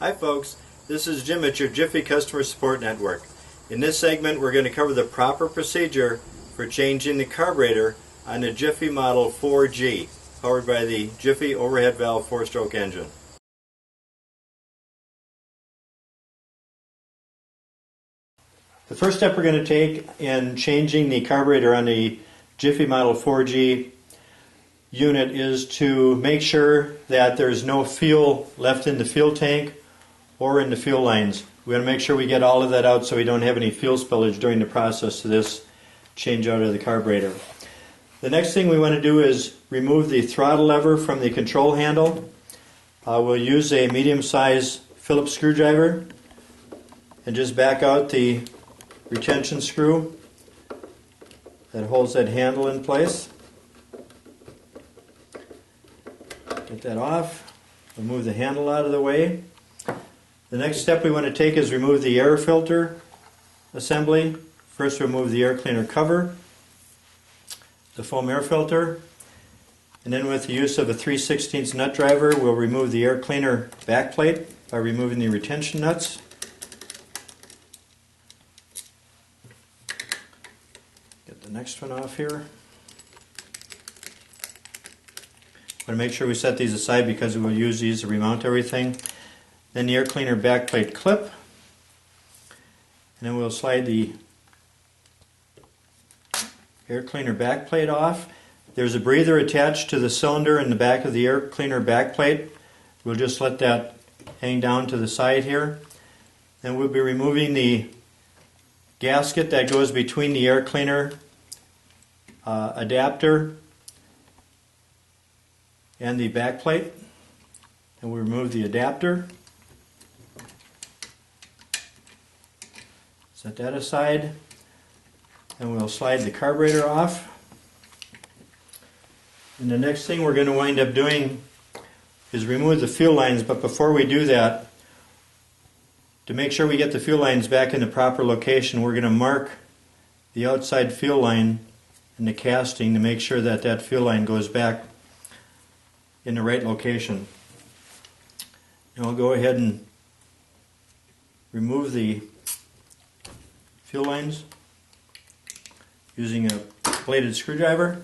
Hi folks, this is Jim at your Jiffy Customer Support Network. In this segment we're going to cover the proper procedure for changing the carburetor on the Jiffy Model 4G, powered by the Jiffy overhead valve 4-stroke engine. The first step we're going to take in changing the carburetor on the Jiffy Model 4G unit is to make sure that there's no fuel left in the fuel tank or in the fuel lines. We want to make sure we get all of that out so we don't have any fuel spillage during the process of this change out of the carburetor. The next thing we want to do is remove the throttle lever from the control handle. We'll use a medium-sized Phillips screwdriver and just back out the retention screw that holds that handle in place. Get that off. We'll move the handle out of the way. The next step we want to take is remove the air filter assembly. First remove the air cleaner cover, the foam air filter, and then with the use of a 3/16 nut driver we'll remove the air cleaner backplate by removing the retention nuts. Get the next one off here. Want to make sure we set these aside because we will use these to remount everything. Then the air cleaner backplate clip, and then we'll slide the air cleaner backplate off. There's a breather attached to the cylinder in the back of the air cleaner backplate. We'll just let that hang down to the side here. Then we'll be removing the gasket that goes between the air cleaner adapter and the backplate. And we'll remove the adapter. Set that aside. And we'll slide the carburetor off. And the next thing we're going to wind up doing is remove the fuel lines, but before we do that, to make sure we get the fuel lines back in the proper location, we're going to mark the outside fuel line in the casting to make sure that that fuel line goes back in the right location. And I'll go ahead and remove the fuel lines using a bladed screwdriver.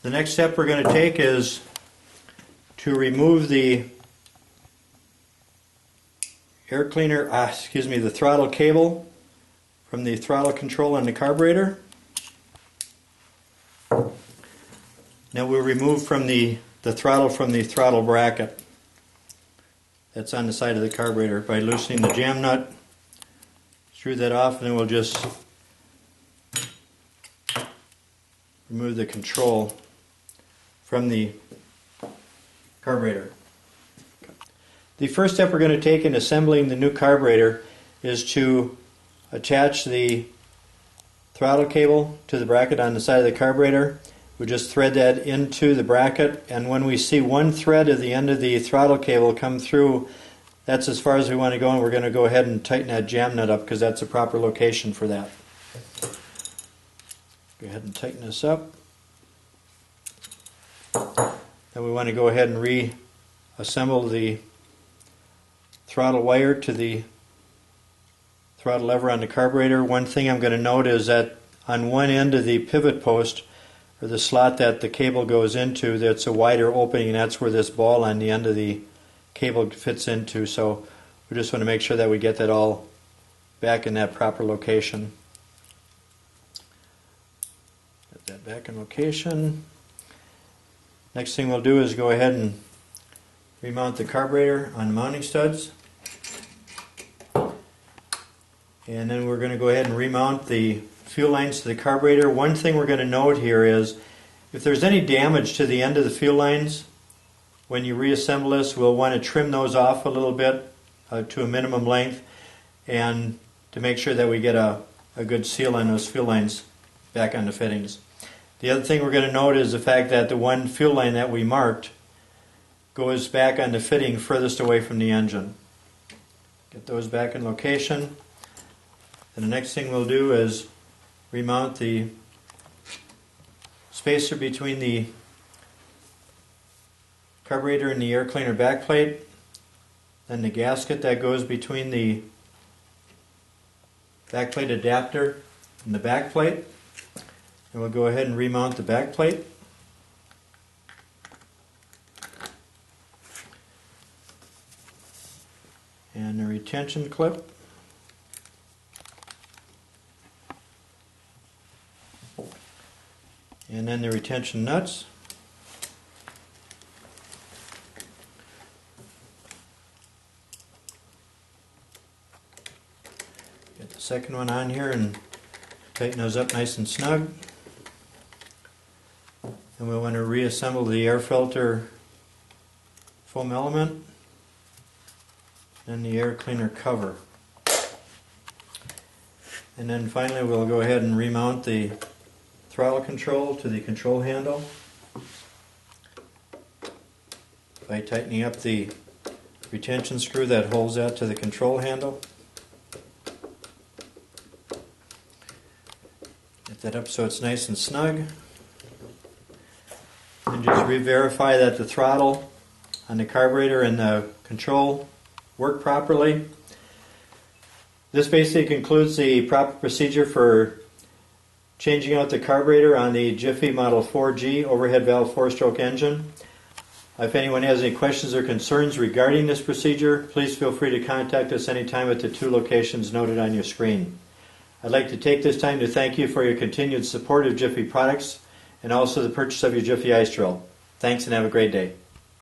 The next step we're going to take is to remove the air cleaner, the throttle cable from the throttle control on the carburetor. Now we'll remove from the throttle from the throttle bracket that's on the side of the carburetor by loosening the jam nut. Screw that off, and then we'll just remove the control from the carburetor. The first step we're going to take in assembling the new carburetor is to attach the throttle cable to the bracket on the side of the carburetor. We just thread that into the bracket, and when we see one thread at the end of the throttle cable come through, that's as far as we want to go, and we're going to go ahead and tighten that jam nut up because that's the proper location for that. Go ahead and tighten this up. Then we want to go ahead and reassemble the throttle wire to the throttle lever on the carburetor. One thing I'm going to note is that on one end of the pivot post, or the slot that the cable goes into, that's a wider opening, and that's where this ball on the end of the cable fits into. So we just want to make sure that we get that all back in that proper location. Get that back in location. Next thing we'll do is go ahead and remount the carburetor on mounting studs. And then we're going to go ahead and remount the fuel lines to the carburetor. One thing we're going to note here is if there's any damage to the end of the fuel lines, when you reassemble this, we'll want to trim those off a little bit to a minimum length, and to make sure that we get a good seal on those fuel lines back on the fittings. The other thing we're going to note is the fact that the one fuel line that we marked goes back on the fitting furthest away from the engine. Get those back in location. And the next thing we'll do is remount the spacer between the carburetor and the air cleaner backplate, then the gasket that goes between the backplate adapter and the backplate. And we'll go ahead and remount the backplate. And the retention clip. And then the retention nuts. Get the second one on here and tighten those up nice and snug. And we want to reassemble the air filter foam element and the air cleaner cover. And then finally we'll go ahead and remount the throttle control to the control handle by tightening up the retention screw that holds that to the control handle. Get that up so it's nice and snug. And just re-verify that the throttle on the carburetor and the control work properly. This basically concludes the proper procedure for changing out the carburetor on the Jiffy Model 4G overhead valve 4-stroke engine. If anyone has any questions or concerns regarding this procedure, please feel free to contact us anytime at the 2 locations noted on your screen. I'd like to take this time to thank you for your continued support of Jiffy products and also the purchase of your Jiffy ice drill. Thanks and have a great day.